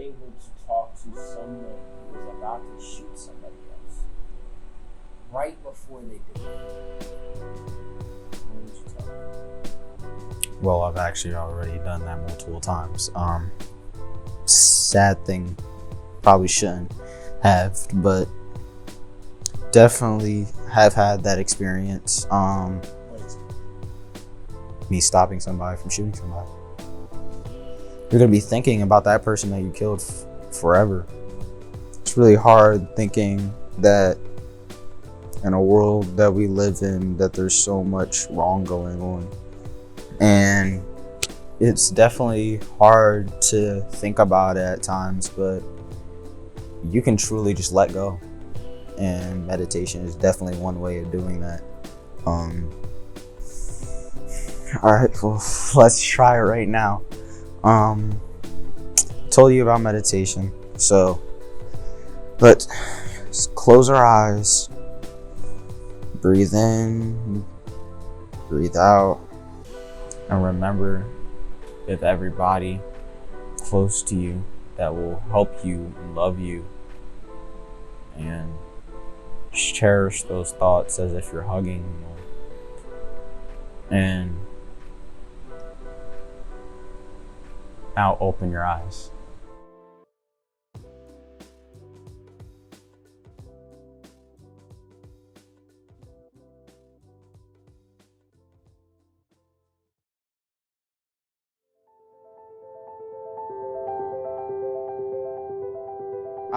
able to talk to someone who is about to shoot somebody else right before they do it, what would you tell them? Well, I've actually already done that multiple times. Sad thing, probably shouldn't have, but definitely have had that experience. Me stopping somebody from shooting somebody. You're gonna be thinking about that person that you killed forever. It's really hard thinking that in a world that we live in, that there's so much wrong going on. And it's definitely hard to think about it at times, but you can truly just let go. And meditation is definitely one way of doing that. All right, well, let's try it right now. Told you about meditation, so let's close our eyes, breathe in, breathe out, and remember if everybody close to you that will help you and love you, and cherish those thoughts as if you're hugging them. And now open your eyes.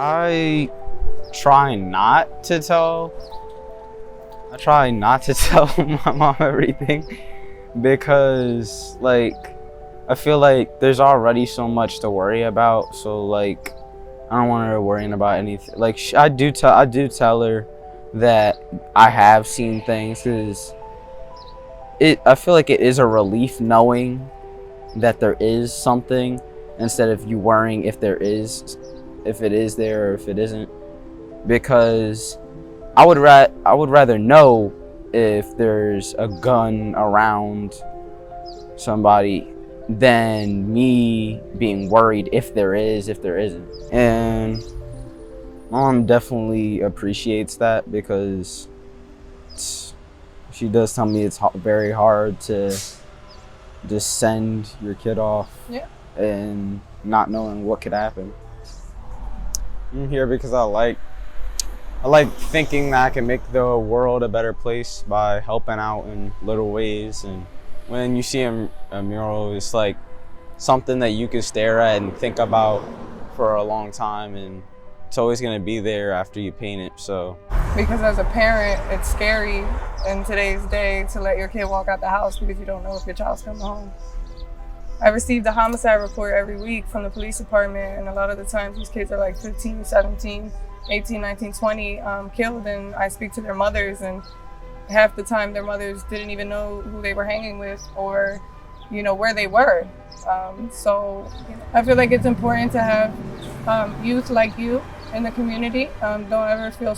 I try not to tell my mom everything, because like I feel like there's already so much to worry about, so like I don't want her worrying about anything. Like I do tell her that I have seen things, because I feel like it is a relief knowing that there is something, instead of you worrying if it is there or if it isn't, because I would rather know if there's a gun around somebody than me being worried if there is, if there isn't. And mom definitely appreciates that, because she does tell me it's very hard to just send your kid off, and not knowing what could happen. I'm here because I like thinking that I can make the world a better place by helping out in little ways. And when you see a mural, it's like something that you can stare at and think about for a long time, and it's always going to be there after you paint it. So because as a parent, it's scary in today's day to let your kid walk out the house because you don't know if your child's coming home. I received a homicide report every week from the police department, and a lot of the times these kids are like 15, 17, 18, 19, 20 killed, and I speak to their mothers, and half the time their mothers didn't even know who they were hanging with or, where they were. So I feel like it's important to have youth like you in the community. Don't ever feel,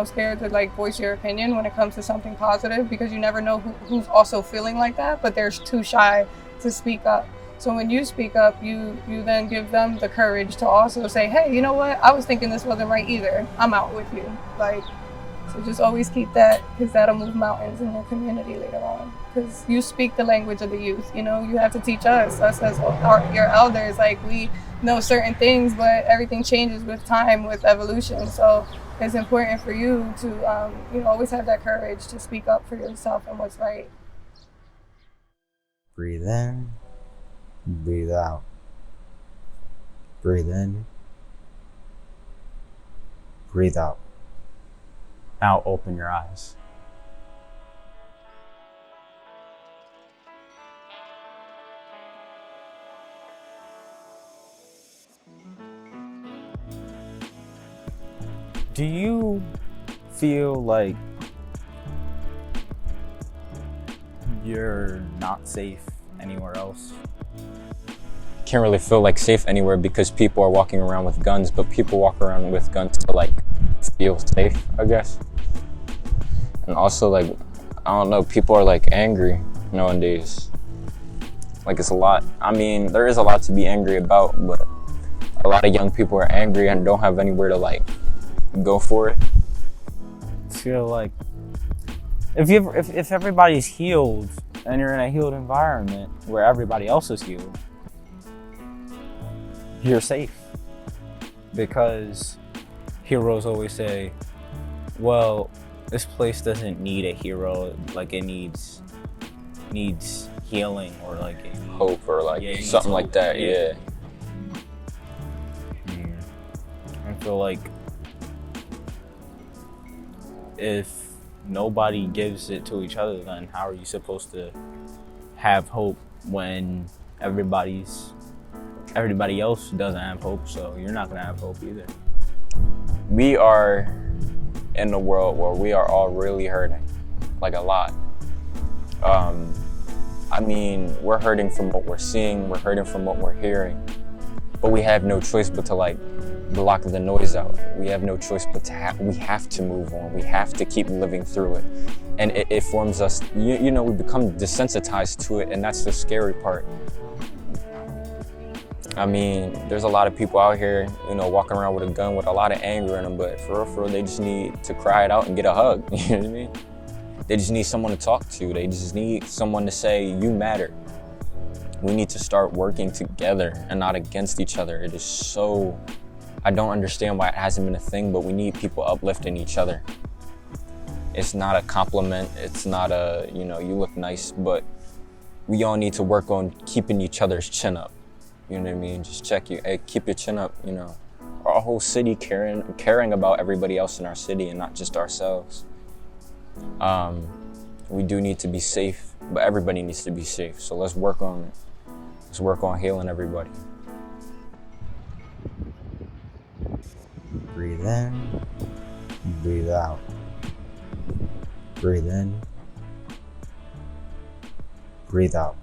scared to like voice your opinion when it comes to something positive, because you never know who's also feeling like that, but they're too shy to speak up. So when you speak up, you then give them the courage to also say, hey, you know what? I was thinking this wasn't right either. I'm out with you. So just always keep that, because that'll move mountains in your community later on. Because you speak the language of the youth. You have to teach us as your elders. Like, we know certain things, but everything changes with time, with evolution. So it's important for you to, always have that courage to speak up for yourself and what's right. Breathe in, breathe out. Breathe in, breathe out. Now open your eyes. Do you feel like you're not safe anywhere else? Can't really feel like safe anywhere because people are walking around with guns, but people walk around with guns to like feel safe, I guess. And also, like, I don't know, people are like angry nowadays. Like, it's a lot. I mean, there is a lot to be angry about, but a lot of young people are angry and don't have anywhere to like go for it. I feel like if everybody's healed and you're in a healed environment where everybody else is healed, you're safe. Because heroes always say, well, this place doesn't need a hero, like it needs healing, or like it needs Hope, or like something like that. Yeah. I feel like if nobody gives it to each other, then how are you supposed to have hope when everybody else doesn't have hope? So you're not gonna have hope either. We are in a world where we are all really hurting, like a lot. I mean, we're hurting from what we're seeing, we're hurting from what we're hearing, but we have no choice but to like block the noise out. We have no choice but to we have to move on. We have to keep living through it. And it forms us, you know, we become desensitized to it, and that's the scary part. I mean, there's a lot of people out here, you know, walking around with a gun with a lot of anger in them, but for real, they just need to cry it out and get a hug, you know what I mean? They just need someone to talk to. They just need someone to say, you matter. We need to start working together and not against each other. It is so, I don't understand why it hasn't been a thing, but we need people uplifting each other. It's not a compliment, it's not a, you know, you look nice, but we all need to work on keeping each other's chin up. You know what I mean? Just check you, hey, keep your chin up, you know. Our whole city caring about everybody else in our city and not just ourselves. We do need to be safe, but everybody needs to be safe. So let's work on it. Let's work on healing everybody. Breathe in, breathe out. Breathe in, breathe out.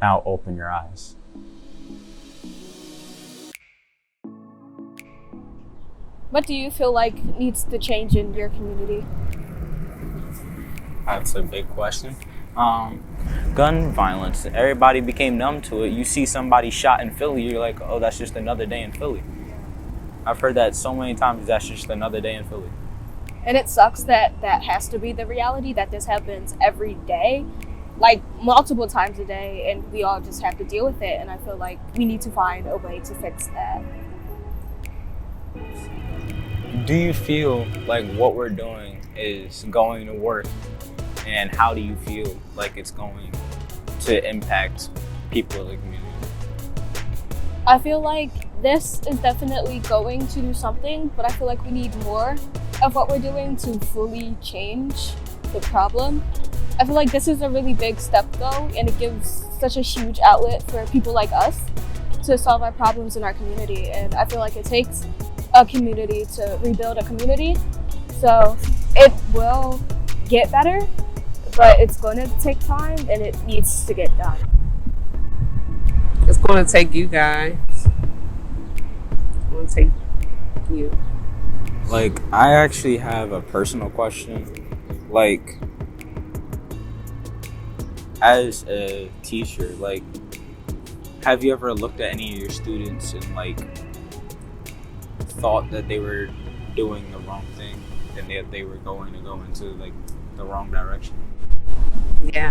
Now open your eyes. What do you feel like needs to change in your community? That's a big question. Gun violence. Everybody became numb to it. You see somebody shot in Philly, you're like, oh, that's just another day in Philly. I've heard that so many times, that's just another day in Philly. And it sucks that that has to be the reality, that this happens every day, like multiple times a day, and we all just have to deal with it. And I feel like we need to find a way to fix that. Do you feel like what we're doing is going to work? And how do you feel like it's going to impact people in the community? I feel like this is definitely going to do something, but I feel like we need more of what we're doing to fully change the problem. I feel like this is a really big step though, and it gives such a huge outlet for people like us to solve our problems in our community. And I feel like it takes a community to rebuild a community. So it will get better, but it's going to take time and it needs to get done. It's going to take you guys. It's going to take you. Like, I actually have a personal question. Like, as a teacher, like, have you ever looked at any of your students and like thought that they were doing the wrong thing and that they were going to go into like the wrong direction? Yeah,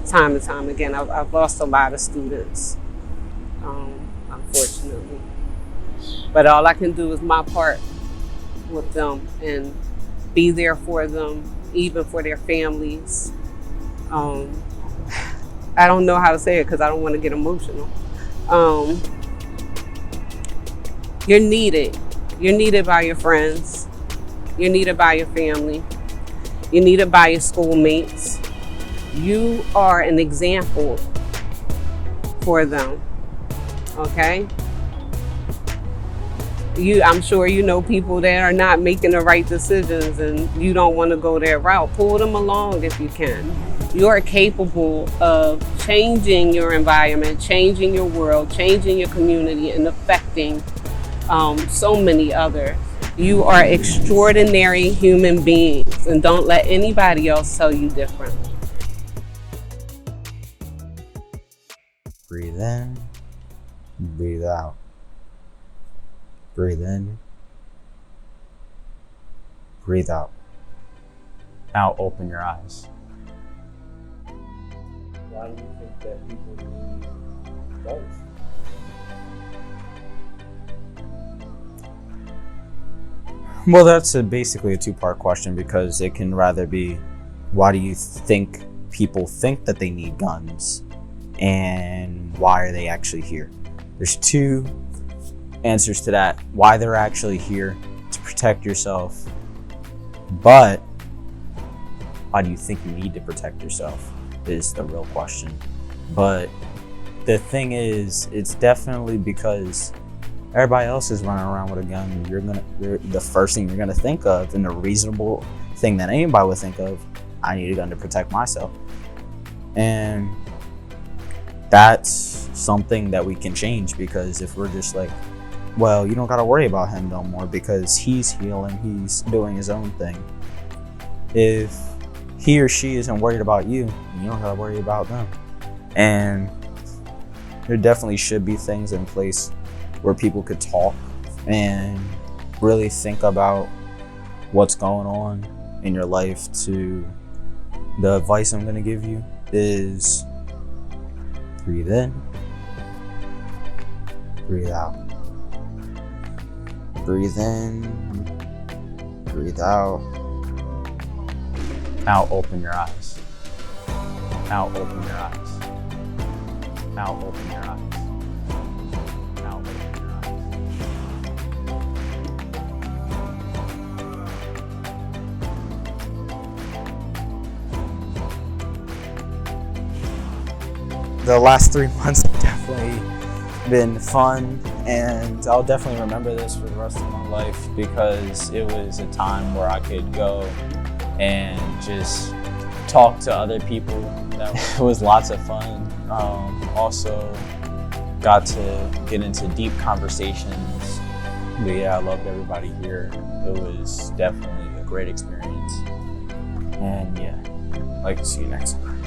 time and time again. I've lost a lot of students, unfortunately. But all I can do is my part with them and be there for them, even for their families. I don't know how to say it because I don't want to get emotional. You're needed. You're needed by your friends. You're needed by your family. You're needed by your schoolmates. You are an example for them, okay? I'm sure you know people that are not making the right decisions and you don't want to go that route. Pull them along if you can. You are capable of changing your environment, changing your world, changing your community, and affecting so many others. You are extraordinary human beings, and don't let anybody else tell you different. Breathe in, breathe out. Breathe in. Breathe out. Now open your eyes. Why do you think that people need guns? Well, that's basically a two-part question, because it can rather be, why do you think people think that they need guns, and why are they actually here? There's two answers to that. Why they're actually here: to protect yourself. But why do you think you need to protect yourself is the real question. But the thing is, it's definitely because everybody else is running around with a gun. You're the first thing you're gonna think of, and the reasonable thing that anybody would think of: I need a gun to protect myself. And that's something that we can change, because if we're just like, well, you don't gotta worry about him no more because he's healing, he's doing his own thing. If he or she isn't worried about you, you don't gotta worry about them. And there definitely should be things in place where people could talk and really think about what's going on in your life. The advice I'm gonna give you is breathe in, breathe out. Breathe in, breathe out. Now open your eyes. Now open your eyes. Now open your eyes. Now open your eyes. The last 3 months have definitely been fun, and I'll definitely remember this for the rest of my life, because it was a time where I could go and just talk to other people. That was lots of fun. Also got to get into deep conversations. But yeah, I loved everybody here. It was definitely a great experience. And yeah, I'd like to see you next time.